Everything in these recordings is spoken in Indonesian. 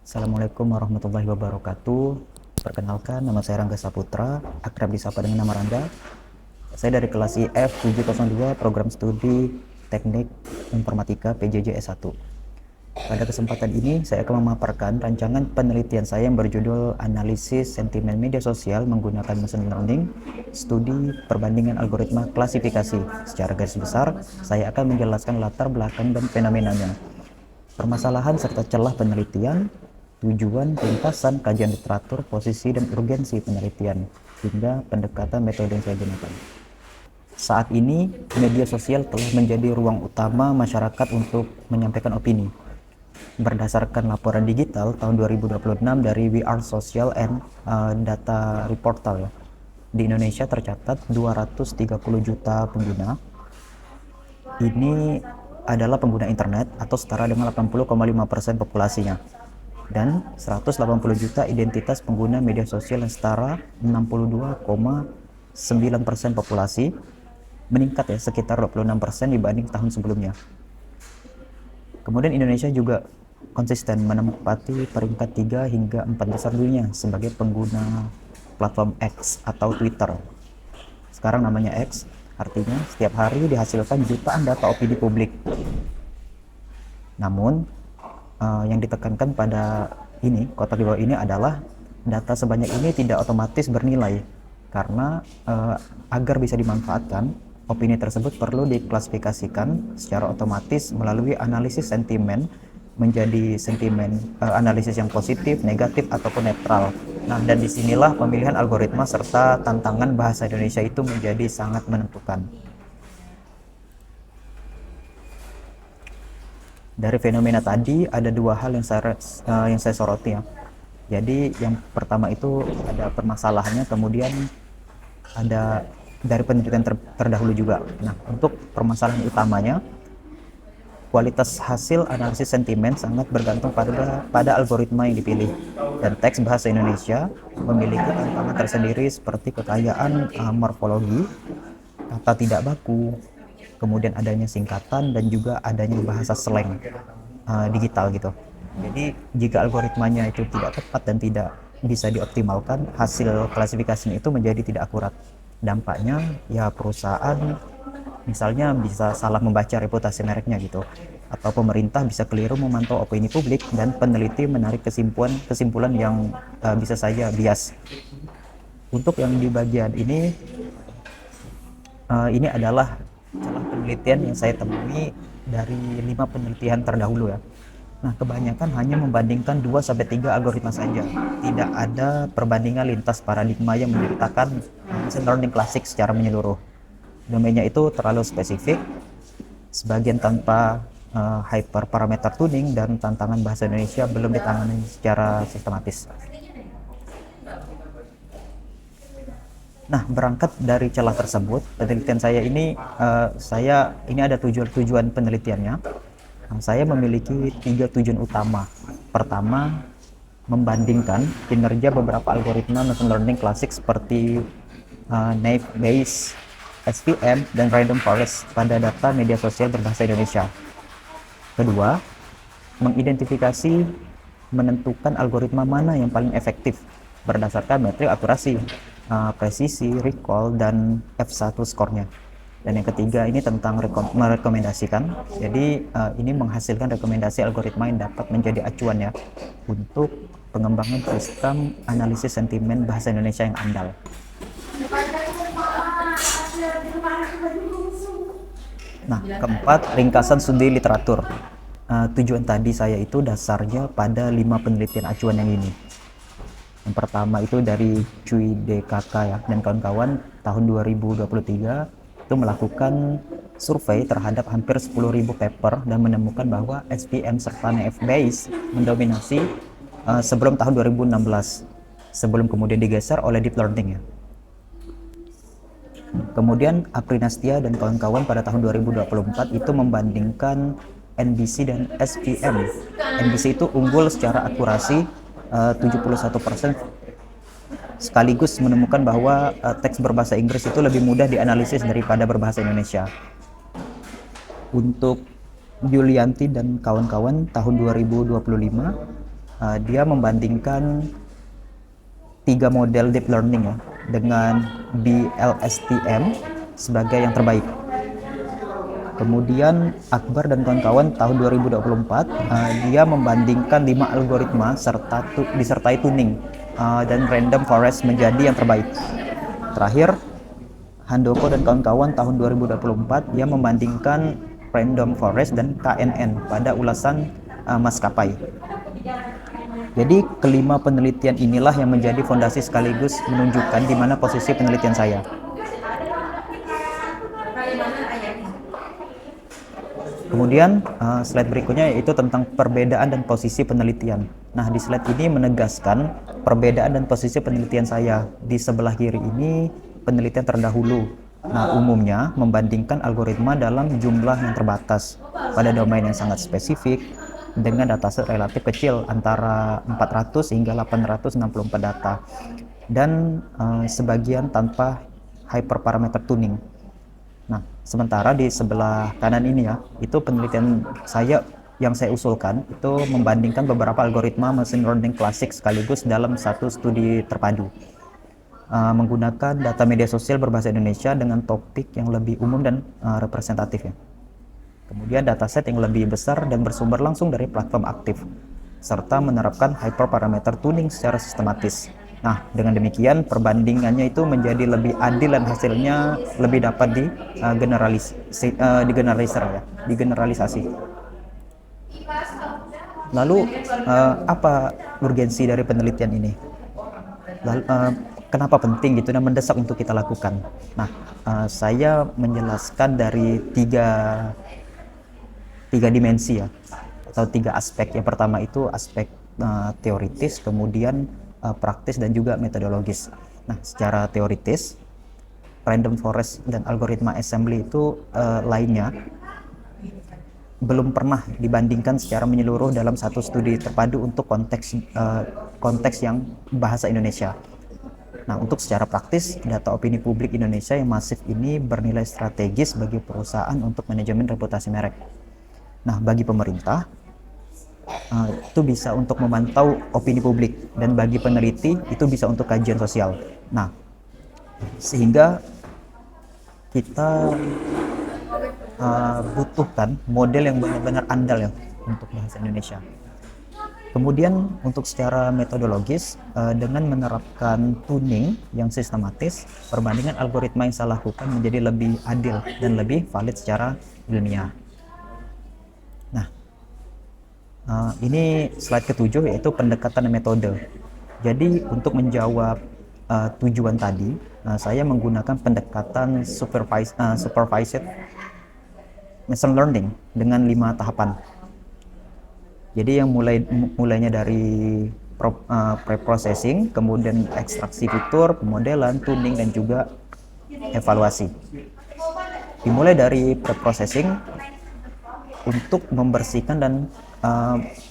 Assalamualaikum warahmatullahi wabarakatuh. Perkenalkan, nama saya Rangga Saputra, akrab disapa dengan nama Rangga. Saya dari kelas IF 702 Program Studi Teknik Informatika PJJ S1. Pada kesempatan ini, saya akan memaparkan rancangan penelitian saya yang berjudul Analisis Sentimen Media Sosial menggunakan Machine Learning, Studi Perbandingan Algoritma Klasifikasi. Secara garis besar, saya akan menjelaskan latar belakang dan fenomenanya, permasalahan serta celah penelitian, tujuan, ringkasan, kajian literatur, posisi dan urgensi penelitian, hingga pendekatan metode yang saya gunakan. Saat ini, media sosial telah menjadi ruang utama masyarakat untuk menyampaikan opini. Berdasarkan laporan digital tahun 2026 dari We Are Social and Data Reportal, di Indonesia tercatat 230 juta pengguna. Ini adalah pengguna internet atau setara dengan 80,5% populasinya, dan 180 juta identitas pengguna media sosial yang setara 62,9% populasi, meningkat ya sekitar 26% dibanding tahun sebelumnya. Kemudian Indonesia juga konsisten menempati peringkat 3 hingga 4 besar dunia sebagai pengguna platform X atau Twitter. Sekarang namanya X, artinya setiap hari dihasilkan jutaan data opini publik. Namun yang ditekankan pada kotak di bawah ini adalah data sebanyak ini tidak otomatis bernilai, karena agar bisa dimanfaatkan, opini tersebut perlu diklasifikasikan secara otomatis melalui analisis sentimen menjadi sentimen analisis yang positif, negatif, ataupun netral. Nah, dan disinilah pemilihan algoritma serta tantangan bahasa Indonesia itu menjadi sangat menentukan. Dari fenomena tadi ada dua hal yang saya soroti ya. Jadi yang pertama itu ada permasalahannya, kemudian ada dari penelitian terdahulu juga. Nah, untuk permasalahan utamanya, kualitas hasil analisis sentimen sangat bergantung pada algoritma yang dipilih, dan teks bahasa Indonesia memiliki tantangan tersendiri seperti kekayaan morfologi, kata tidak baku, kemudian adanya singkatan, dan juga adanya bahasa slang digital gitu. Jadi jika algoritmanya itu tidak tepat dan tidak bisa dioptimalkan, hasil klasifikasinya itu menjadi tidak akurat. Dampaknya ya perusahaan misalnya bisa salah membaca reputasi mereknya gitu, atau pemerintah bisa keliru memantau opini publik, dan peneliti menarik kesimpulan yang bisa saja bias. Untuk yang di bagian ini adalah celah penelitian yang saya temui dari 5 penelitian terdahulu ya. Nah, kebanyakan hanya membandingkan 2-3 algoritma saja. Tidak ada perbandingan lintas paradigma yang menceritakan machine learning klasik secara menyeluruh. Domainnya itu terlalu spesifik, sebagian tanpa hyperparameter tuning, dan tantangan bahasa Indonesia belum ditangani secara sistematis. Nah, berangkat dari celah tersebut, penelitian saya ini ada tujuan penelitiannya. Nah, saya memiliki 3 tujuan utama. Pertama, membandingkan kinerja beberapa algoritma machine learning klasik seperti Naive Bayes, SVM, dan Random Forest pada data media sosial berbahasa Indonesia. Kedua, mengidentifikasi menentukan algoritma mana yang paling efektif berdasarkan metrik akurasi, presisi, recall, dan F1 skornya. Dan yang ketiga ini tentang merekomendasikan. Jadi ini menghasilkan rekomendasi algoritma yang dapat menjadi acuan ya untuk pengembangan sistem analisis sentimen bahasa Indonesia yang andal. Nah, keempat, ringkasan studi literatur. Tujuan tadi saya itu dasarnya pada 5 penelitian acuan yang ini. Yang pertama itu dari Cui DKK ya dan kawan-kawan tahun 2023 itu melakukan survei terhadap hampir 10.000 paper dan menemukan bahwa SVM serta Naive Bayes mendominasi sebelum tahun 2016, sebelum kemudian digeser oleh deep learning ya. Kemudian Aprinastia dan kawan-kawan pada tahun 2024 itu membandingkan NBC dan SVM. NBC itu unggul secara akurasi 71%, sekaligus menemukan bahwa teks berbahasa Inggris itu lebih mudah dianalisis daripada berbahasa Indonesia. Untuk Yulianti dan kawan-kawan tahun 2025 Dia membandingkan 3 model deep learning ya dengan BLSTM sebagai yang terbaik. Kemudian Akbar dan kawan-kawan tahun 2024 dia membandingkan 5 algoritma serta disertai tuning dan random forest menjadi yang terbaik. Terakhir Handoko dan kawan-kawan tahun 2024 dia membandingkan random forest dan KNN pada ulasan maskapai. Jadi kelima penelitian inilah yang menjadi fondasi sekaligus menunjukkan di mana posisi penelitian saya. Kemudian slide berikutnya yaitu tentang perbedaan dan posisi penelitian. Nah, di slide ini menegaskan perbedaan dan posisi penelitian saya. Di sebelah kiri ini penelitian terdahulu. Nah, umumnya membandingkan algoritma dalam jumlah yang terbatas pada domain yang sangat spesifik dengan dataset relatif kecil antara 400 hingga 864 data dan sebagian tanpa hyperparameter tuning. Nah, sementara di sebelah kanan ini ya, itu penelitian saya yang saya usulkan itu membandingkan beberapa algoritma machine learning klasik sekaligus dalam satu studi terpadu menggunakan data media sosial berbahasa Indonesia dengan topik yang lebih umum dan representatif ya. Kemudian dataset yang lebih besar dan bersumber langsung dari platform aktif, serta menerapkan hyperparameter tuning secara sistematis. Nah, dengan demikian perbandingannya itu menjadi lebih adil dan hasilnya lebih dapat digeneralisasi. Lalu apa urgensi dari penelitian ini? Lalu, kenapa penting gitu dan mendesak untuk kita lakukan? Nah, saya menjelaskan dari tiga dimensi ya, atau 3 aspek. Yang pertama itu aspek teoritis, kemudian praktis dan juga metodologis. Nah, secara teoritis random forest dan algoritma assembly itu lainnya belum pernah dibandingkan secara menyeluruh dalam satu studi terpadu untuk konteks yang bahasa Indonesia. Nah, untuk secara praktis, data opini publik Indonesia yang masif ini bernilai strategis bagi perusahaan untuk manajemen reputasi merek. Nah, bagi pemerintah, itu bisa untuk memantau opini publik, dan bagi peneliti, itu bisa untuk kajian sosial. Nah, sehingga kita butuhkan model yang benar-benar andal ya untuk bahasa Indonesia. Kemudian untuk secara metodologis, dengan menerapkan tuning yang sistematis, perbandingan algoritma yang saya lakukan menjadi lebih adil dan lebih valid secara ilmiah. Nah, ini slide ke-7 yaitu pendekatan metode. Jadi untuk menjawab tujuan tadi, saya menggunakan pendekatan supervised machine learning dengan 5 tahapan. Jadi yang mulainya dari pre-processing, kemudian ekstraksi fitur, pemodelan, tuning, dan juga evaluasi. Dimulai dari pre-processing untuk membersihkan dan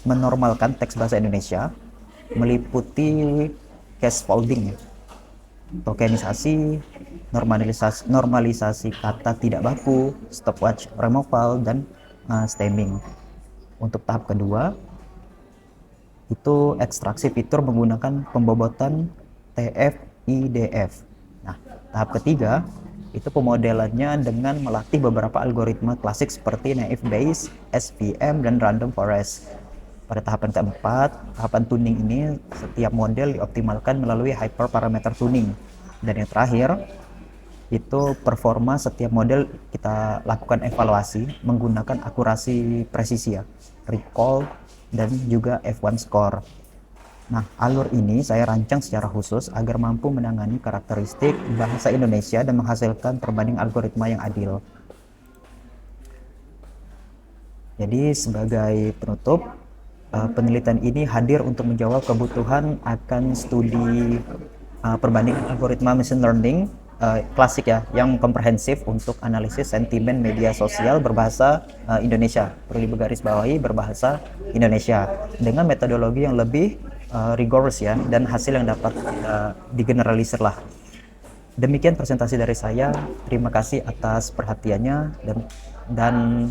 menormalkan teks bahasa Indonesia, meliputi case folding, tokenisasi, normalisasi kata tidak baku, stopwatch removal, dan stemming. Untuk tahap kedua itu ekstraksi fitur menggunakan pembobotan TF-IDF. Nah, tahap ketiga itu pemodelannya dengan melatih beberapa algoritma klasik seperti naive Bayes, SVM, dan random forest. Pada tahapan keempat, tahapan tuning ini, setiap model dioptimalkan melalui hyperparameter tuning. Dan yang terakhir itu performa setiap model kita lakukan evaluasi menggunakan akurasi presisi ya, recall, dan juga F1 score. Nah, alur ini saya rancang secara khusus agar mampu menangani karakteristik bahasa Indonesia dan menghasilkan perbandingan algoritma yang adil. Jadi sebagai penutup, penelitian ini hadir untuk menjawab kebutuhan akan studi perbandingan algoritma machine learning klasik ya, yang komprehensif untuk analisis sentimen media sosial berbahasa Indonesia, perlu digarisbawahi berbahasa Indonesia, dengan metodologi yang lebih rigorous ya, dan hasil yang dapat digeneralisir lah. Demikian presentasi dari saya. Terima kasih atas perhatiannya, dan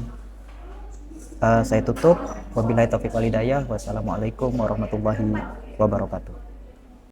Saya tutup. Wabillahi taufiq walhidayah. Wassalamualaikum warahmatullahi wabarakatuh.